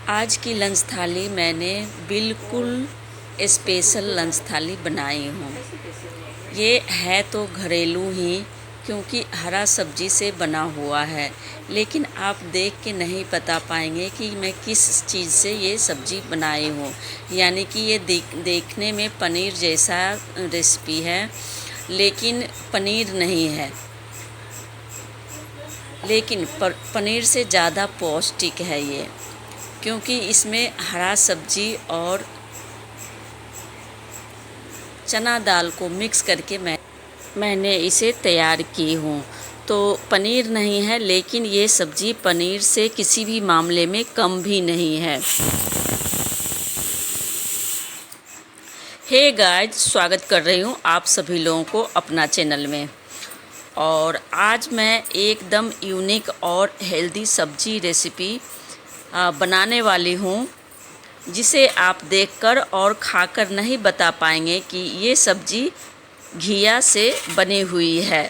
आज की लंच थाली मैंने बिल्कुल स्पेशल लंच थाली बनाई हूँ। ये है तो घरेलू ही, क्योंकि हरा सब्जी से बना हुआ है, लेकिन आप देख के नहीं बता पाएंगे कि मैं किस चीज़ से ये सब्जी बनाई हूँ। यानी कि ये देखने में पनीर जैसा रेसिपी है, लेकिन पनीर नहीं है। लेकिन पनीर से ज़्यादा पौष्टिक है ये, क्योंकि इसमें हरा सब्जी और चना दाल को मिक्स करके मैंने इसे तैयार की हूँ। तो पनीर नहीं है, लेकिन ये सब्ज़ी पनीर से किसी भी मामले में कम भी नहीं है। हे गाइस, स्वागत कर रही हूँ आप सभी लोगों को अपना चैनल में। और आज मैं एकदम यूनिक और हेल्दी सब्जी रेसिपी बनाने वाली हूँ, जिसे आप देखकर और खाकर नहीं बता पाएंगे कि ये सब्ज़ी घिया से बनी हुई है।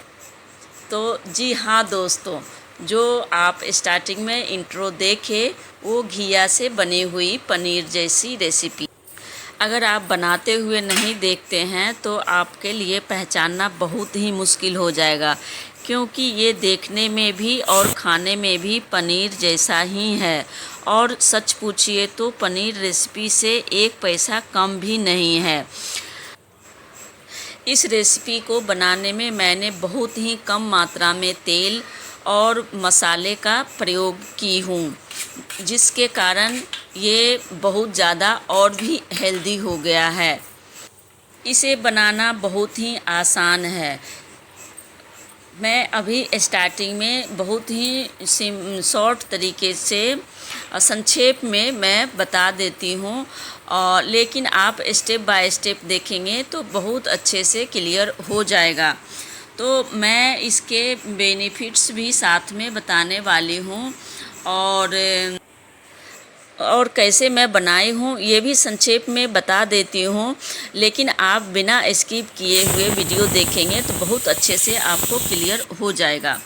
तो जी हाँ दोस्तों, जो आप स्टार्टिंग में इंट्रो देखे वो घिया से बनी हुई पनीर जैसी रेसिपी अगर आप बनाते हुए नहीं देखते हैं तो आपके लिए पहचानना बहुत ही मुश्किल हो जाएगा, क्योंकि ये देखने में भी और खाने में भी पनीर जैसा ही है। और सच पूछिए तो पनीर रेसिपी से एक पैसा कम भी नहीं है। इस रेसिपी को बनाने में मैंने बहुत ही कम मात्रा में तेल और मसाले का प्रयोग की हूँ, जिसके कारण ये बहुत ज़्यादा और भी हेल्दी हो गया है। इसे बनाना बहुत ही आसान है। मैं अभी स्टार्टिंग में बहुत ही शॉर्ट तरीके से संक्षेप में मैं बता देती हूँ, लेकिन आप स्टेप बाय स्टेप देखेंगे तो बहुत अच्छे से क्लियर हो जाएगा। तो मैं इसके बेनिफिट्स भी साथ में बताने वाली हूँ, और कैसे मैं बनाई हूँ ये भी संक्षेप में बता देती हूँ। लेकिन आप बिना स्किप किए हुए वीडियो देखेंगे तो बहुत अच्छे से आपको क्लियर हो जाएगा।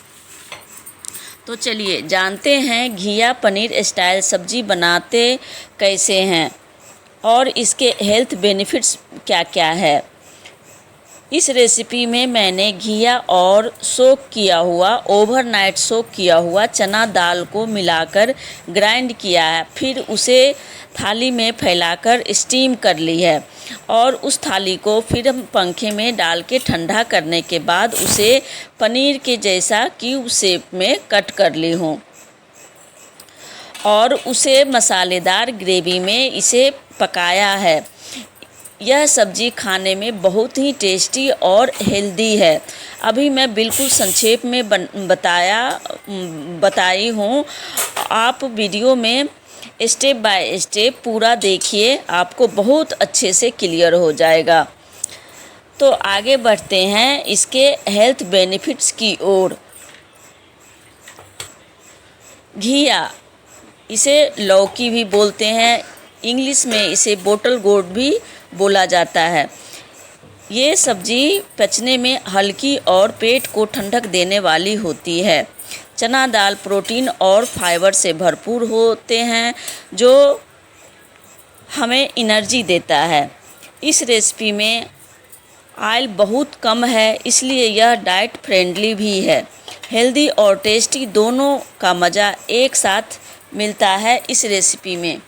तो चलिए जानते हैं घिया पनीर स्टाइल सब्जी बनाते कैसे हैं और इसके हेल्थ बेनिफिट्स क्या क्या है। इस रेसिपी में मैंने घिया और ओवरनाइट सोक किया हुआ चना दाल को मिलाकर ग्राइंड किया है। फिर उसे थाली में फैलाकर स्टीम कर ली है, और उस थाली को फिर हम पंखे में डाल के ठंडा करने के बाद उसे पनीर के जैसा क्यूब शेप में कट कर ली हूँ, और उसे मसालेदार ग्रेवी में इसे पकाया है। यह सब्ज़ी खाने में बहुत ही टेस्टी और हेल्दी है। अभी मैं बिल्कुल संक्षेप में बताई हूँ। आप वीडियो में स्टेप बाय स्टेप पूरा देखिए, आपको बहुत अच्छे से क्लियर हो जाएगा। तो आगे बढ़ते हैं इसके हेल्थ बेनिफिट्स की ओर। घिया, इसे लौकी भी बोलते हैं, इंग्लिश में इसे बोटल गोर्ड भी बोला जाता है। ये सब्जी पचने में हल्की और पेट को ठंडक देने वाली होती है। चना दाल प्रोटीन और फाइबर से भरपूर होते हैं, जो हमें एनर्जी देता है। इस रेसिपी में ऑयल बहुत कम है, इसलिए यह डाइट फ्रेंडली भी है। हेल्दी और टेस्टी दोनों का मज़ा एक साथ मिलता है इस रेसिपी में।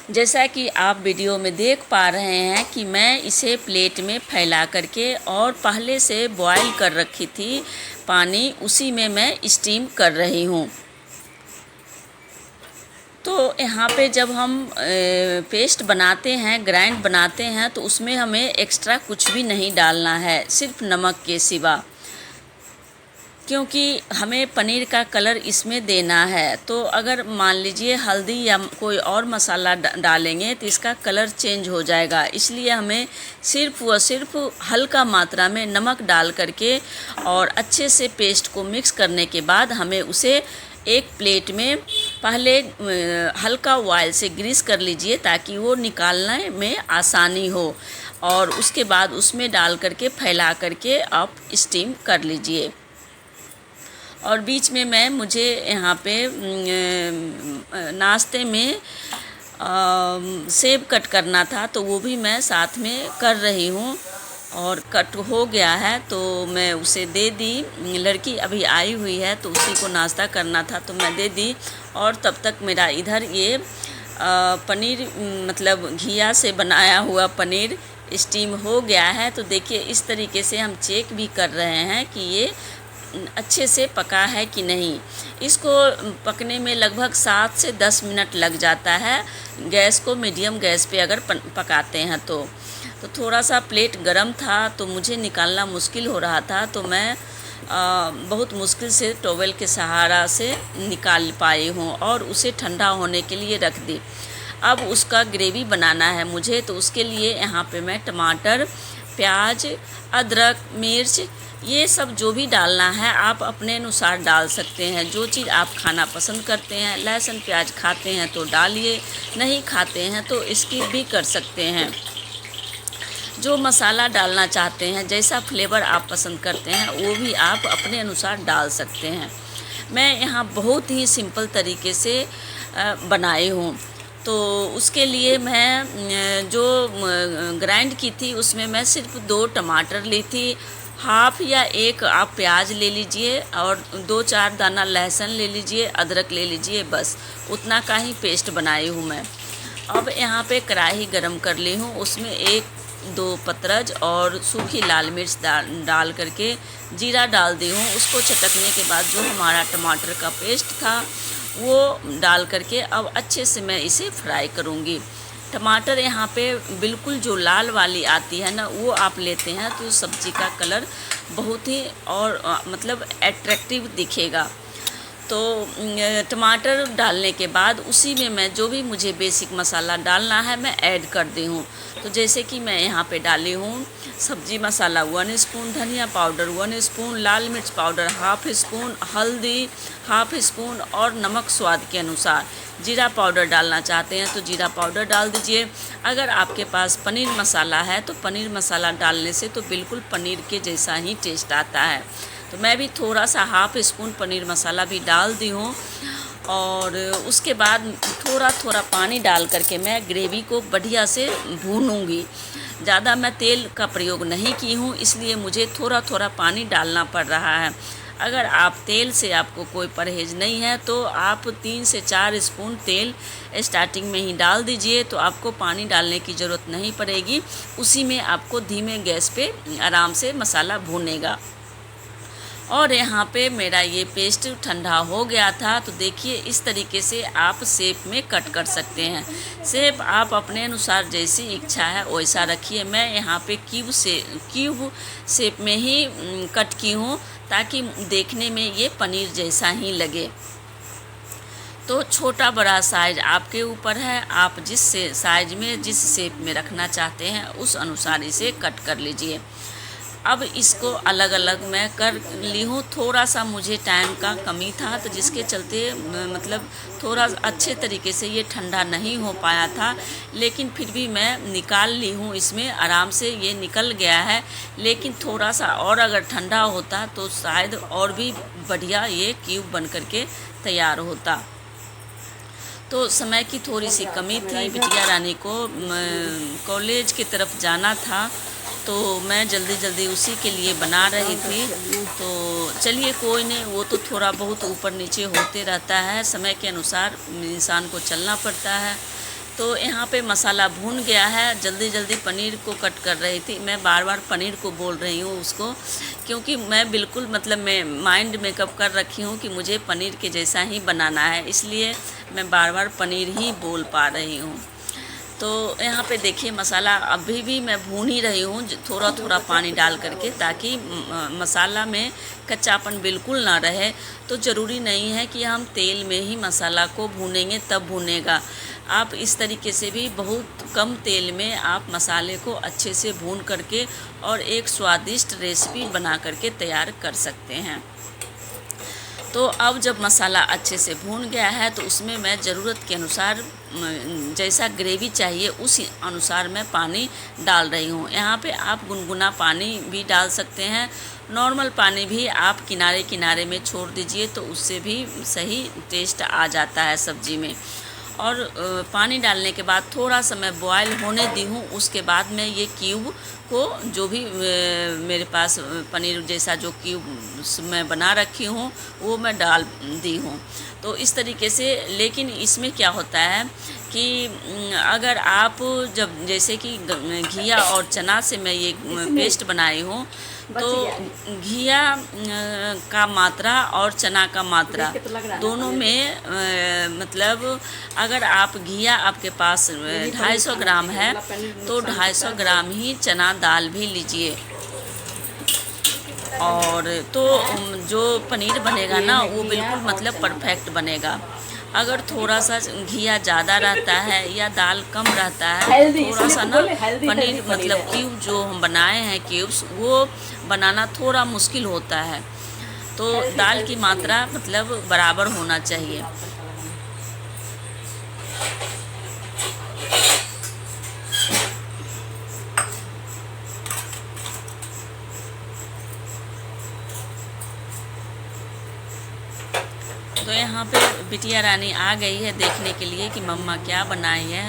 जैसा कि आप वीडियो में देख पा रहे हैं कि मैं इसे प्लेट में फैला करके और पहले से बॉईल कर रखी थी पानी, उसी में मैं स्टीम कर रही हूँ। तो यहाँ पे जब हम पेस्ट बनाते हैं, ग्राइंड बनाते हैं, तो उसमें हमें एक्स्ट्रा कुछ भी नहीं डालना है, सिर्फ नमक के सिवा, क्योंकि हमें पनीर का कलर इसमें देना है। तो अगर मान लीजिए हल्दी या कोई और मसाला डालेंगे तो इसका कलर चेंज हो जाएगा, इसलिए हमें सिर्फ व सिर्फ हल्का मात्रा में नमक डाल करके और अच्छे से पेस्ट को मिक्स करने के बाद हमें उसे एक प्लेट में पहले हल्का ऑयल से ग्रीस कर लीजिए, ताकि वो निकालने में आसानी हो, और उसके बाद उसमें डाल करके फैला करके आप स्टीम कर लीजिए। और बीच में मुझे यहाँ पे नाश्ते में सेब कट करना था, तो वो भी मैं साथ में कर रही हूँ। और कट हो गया है तो मैं उसे दे दी। लड़की अभी आई हुई है तो उसी को नाश्ता करना था तो मैं दे दी। और तब तक मेरा इधर ये पनीर मतलब घिया से बनाया हुआ पनीर स्टीम हो गया है। तो देखिए इस तरीके से हम चेक भी कर रहे हैं कि ये अच्छे से पका है कि नहीं। इसको पकने में लगभग 7 से 10 मिनट लग जाता है, गैस को मीडियम गैस पे अगर पकाते हैं तो थोड़ा सा प्लेट गरम था तो मुझे निकालना मुश्किल हो रहा था, तो मैं बहुत मुश्किल से टॉवेल के सहारा से निकाल पाई हूँ और उसे ठंडा होने के लिए रख दी। अब उसका ग्रेवी बनाना है मुझे, तो उसके लिए यहाँ पे मैं टमाटर, प्याज, अदरक, मिर्च, ये सब जो भी डालना है आप अपने अनुसार डाल सकते हैं। जो चीज़ आप खाना पसंद करते हैं, लहसुन प्याज खाते हैं तो डालिए, नहीं खाते हैं तो स्किप भी कर सकते हैं। जो मसाला डालना चाहते हैं, जैसा फ्लेवर आप पसंद करते हैं वो भी आप अपने अनुसार डाल सकते हैं। मैं यहाँ बहुत ही सिंपल तरीके से बनाई हूँ। तो उसके लिए मैं जो ग्राइंड की थी उसमें मैं सिर्फ 2 टमाटर ली थी, हाफ या 1 आप प्याज ले लीजिए और 2-4 दाना लहसुन ले लीजिए, अदरक ले लीजिए, बस उतना का ही पेस्ट बनाई हूँ मैं। अब यहाँ पे कढ़ाई गरम कर ली हूँ, उसमें 1-2 पतरज और सूखी लाल मिर्च डाल करके जीरा डाल दी हूँ। उसको चटकने के बाद जो हमारा टमाटर का पेस्ट था वो डाल करके अब अच्छे से मैं इसे फ्राई करूँगी। टमाटर यहाँ पे बिल्कुल जो लाल वाली आती है ना वो आप लेते हैं तो सब्ज़ी का कलर बहुत ही और मतलब अट्रैक्टिव दिखेगा। तो टमाटर डालने के बाद उसी में मैं जो भी मुझे बेसिक मसाला डालना है मैं ऐड कर दी हूँ। तो जैसे कि मैं यहाँ पे डाली हूँ सब्जी मसाला 1 स्पून, धनिया पाउडर 1 स्पून, लाल मिर्च पाउडर हाफ स्पून, हल्दी हाफ स्पून और नमक स्वाद के अनुसार। जीरा पाउडर डालना चाहते हैं तो जीरा पाउडर डाल दीजिए। अगर आपके पास पनीर मसाला है तो पनीर मसाला डालने से तो बिल्कुल पनीर के जैसा ही टेस्ट आता है। तो मैं भी थोड़ा सा हाफ स्पून पनीर मसाला भी डाल दी हूँ और उसके बाद थोड़ा थोड़ा पानी डाल करके मैं ग्रेवी को बढ़िया से भूनूंगी। ज़्यादा मैं तेल का प्रयोग नहीं की हूँ इसलिए मुझे थोड़ा थोड़ा पानी डालना पड़ रहा है। अगर आप तेल से आपको कोई परहेज़ नहीं है तो आप 3 से 4 स्पून तेल स्टार्टिंग में ही डाल दीजिए, तो आपको पानी डालने की ज़रूरत नहीं पड़ेगी। उसी में आपको धीमे गैस पे आराम से मसाला भूनेगा। और यहाँ पे मेरा ये पेस्ट ठंडा हो गया था, तो देखिए इस तरीके से आप शेप में कट कर सकते हैं। शेप आप अपने अनुसार जैसी इच्छा है वैसा रखिए। मैं यहाँ पे क्यूब शेप में ही कट की हूँ ताकि देखने में ये पनीर जैसा ही लगे। तो छोटा बड़ा साइज आपके ऊपर है, आप जिस साइज में जिस शेप में रखना चाहते हैं उस अनुसार इसे कट कर लीजिए। अब इसको अलग अलग मैं कर ली हूँ। थोड़ा सा मुझे टाइम का कमी था तो जिसके चलते मतलब थोड़ा अच्छे तरीके से ये ठंडा नहीं हो पाया था, लेकिन फिर भी मैं निकाल ली हूँ। इसमें आराम से ये निकल गया है, लेकिन थोड़ा सा और अगर ठंडा होता तो शायद और भी बढ़िया ये क्यूब बन करके तैयार होता। तो समय की थोड़ी सी कमी थी, बिटिया रानी को कॉलेज की तरफ जाना था तो मैं जल्दी जल्दी उसी के लिए बना रही थी। तो चलिए कोई नहीं, वो तो थोड़ा बहुत ऊपर नीचे होते रहता है, समय के अनुसार इंसान को चलना पड़ता है। तो यहाँ पे मसाला भून गया है, जल्दी जल्दी पनीर को कट कर रही थी। मैं बार बार पनीर को बोल रही हूँ उसको, क्योंकि मैं बिल्कुल मतलब मैं माइंड मेकअप कर रखी हूँ कि मुझे पनीर के जैसा ही बनाना है, इसलिए मैं बार बार पनीर ही बोल पा रही हूँ। तो यहाँ पे देखिए मसाला अभी भी मैं भून ही रही हूँ, थोड़ा थोड़ा पानी डाल करके, ताकि मसाला में कच्चापन बिल्कुल ना रहे। तो ज़रूरी नहीं है कि हम तेल में ही मसाला को भूनेंगे तब भुनेगा। आप इस तरीके से भी बहुत कम तेल में आप मसाले को अच्छे से भून करके और एक स्वादिष्ट रेसिपी बना करके तैयार कर सकते हैं। तो अब जब मसाला अच्छे से भून गया है तो उसमें मैं ज़रूरत के अनुसार जैसा ग्रेवी चाहिए उस अनुसार मैं पानी डाल रही हूँ। यहाँ पे आप गुनगुना पानी भी डाल सकते हैं नॉर्मल पानी भी आप किनारे किनारे में छोड़ दीजिए तो उससे भी सही टेस्ट आ जाता है सब्ज़ी में। और पानी डालने के बाद थोड़ा सा मैं बॉयल होने दी हूँ। उसके बाद में ये क्यूब को जो भी मेरे पास पनीर जैसा जो क्यूब मैं बना रखी हूँ वो मैं डाल दी हूँ। तो इस तरीके से, लेकिन इसमें क्या होता है कि अगर आप जब जैसे कि घिया और चना से मैं ये पेस्ट बनाई हूँ तो घिया का मात्रा और चना का मात्रा दोनों में मतलब अगर आप घिया आपके पास 250 ग्राम है तो 250 ग्राम ही चना दाल भी लीजिए। और तो जो पनीर बनेगा ना वो बिल्कुल मतलब परफेक्ट बनेगा। अगर थोड़ा सा घिया ज़्यादा रहता है या दाल कम रहता है थोड़ा सा ना पनीर मतलब क्यूब जो हम बनाए हैं क्यूब्स वो बनाना थोड़ा मुश्किल होता है। तो दाल की मात्रा मतलब बराबर होना चाहिए। तो यहाँ पे बिटिया रानी आ गई है देखने के लिए कि मम्मा क्या बनाई है,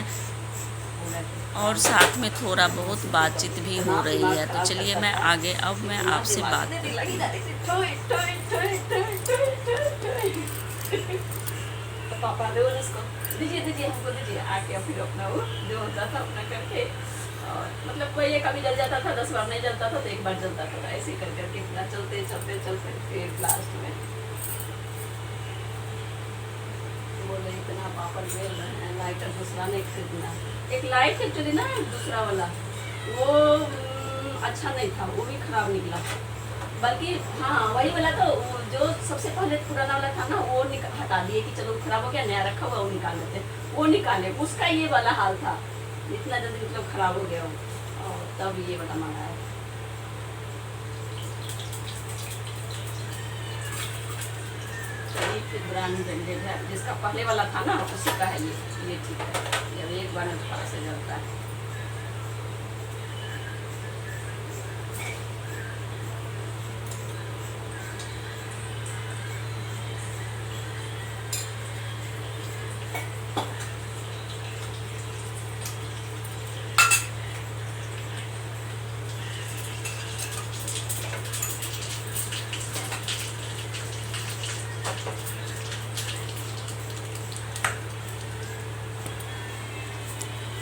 और साथ में थोड़ा बहुत बातचीत भी हो रही है। तो चलिए मैं आगे अब मैं आपसे बात करती तो पापा दो उसको, दीजिए दीजिए हमको दीजिए, आके फिर अपना वो जो होता था अपना करके, और मतलब कोई एक कभी जल जाता था, 10 बार नहीं जलता था तो एक बार जलता था, ऐसे ही कर करके इतना चलते चलते चलते फिर लास्ट में बोले इतना पापड़ बेल रहे हैं, लाइटर दूसरा नहीं खरीदना। एक लाइट एक्चुअली ना दूसरा वाला वो अच्छा नहीं था, वो भी खराब निकला। बल्कि हाँ वही वाला तो जो सबसे पहले पुराना वाला था ना वो हटा दिए कि चलो खराब हो गया, नया रखा हुआ वो निकाल लेते, वो निकाले। उसका ये वाला हाल था, इतना जल्दी मतलब खराब हो गया वो, और तब ये वाला मंगाया। ब्रांड ब्रांडेड है, जिसका पहले वाला था ना उसी का है ये ठीक है। जब एक बार में थोड़ा से जलता है।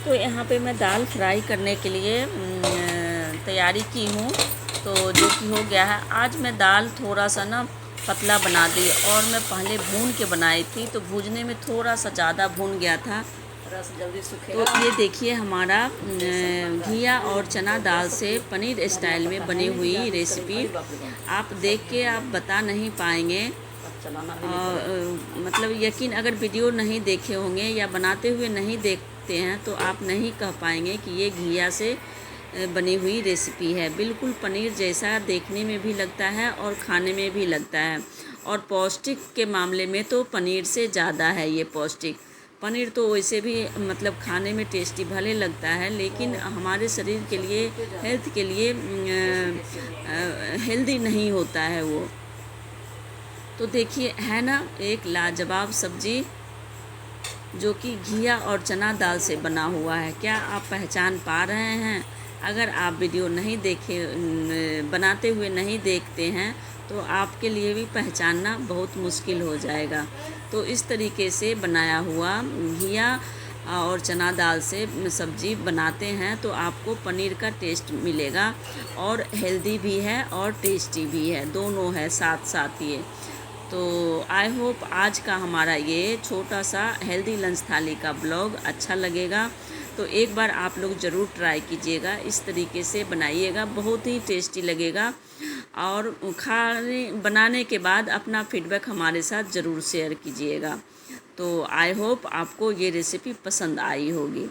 तो यहाँ पे मैं दाल फ्राई करने के लिए तैयारी की हूँ। तो जो कि हो गया है, आज मैं दाल थोड़ा सा ना पतला बना दी, और मैं पहले भून के बनाई थी तो भूनने में थोड़ा सा ज़्यादा भून गया था। रस जल्दी सूखेगा। तो ये देखिए हमारा घिया और चना दाल से पनीर स्टाइल में बनी हुई रेसिपी आप देख के आप बता नहीं पाएंगे। मतलब यकीन अगर वीडियो नहीं देखे होंगे या बनाते हुए नहीं देखते हैं तो आप नहीं कह पाएंगे कि ये घिया से बनी हुई रेसिपी है। बिल्कुल पनीर जैसा देखने में भी लगता है और खाने में भी लगता है, और पौष्टिक के मामले में तो पनीर से ज़्यादा है ये पौष्टिक। पनीर तो वैसे भी मतलब खाने में टेस्टी भले लगता है, लेकिन हमारे शरीर के लिए हेल्थ के लिए हेल्दी नहीं होता है वो। तो देखिए है ना एक लाजवाब सब्जी जो कि घिया और चना दाल से बना हुआ है। क्या आप पहचान पा रहे हैं? अगर आप वीडियो नहीं देखे बनाते हुए नहीं देखते हैं तो आपके लिए भी पहचानना बहुत मुश्किल हो जाएगा। तो इस तरीके से बनाया हुआ घिया और चना दाल से सब्ज़ी बनाते हैं तो आपको पनीर का टेस्ट मिलेगा, और हेल्दी भी है और टेस्टी भी है, दोनों है साथ साथ ये। तो आई होप आज का हमारा ये छोटा सा हेल्दी लंच थाली का ब्लॉग अच्छा लगेगा। तो एक बार आप लोग ज़रूर ट्राई कीजिएगा, इस तरीके से बनाइएगा, बहुत ही टेस्टी लगेगा। और खाने बनाने के बाद अपना फीडबैक हमारे साथ ज़रूर शेयर कीजिएगा। तो आई होप आपको ये रेसिपी पसंद आई होगी।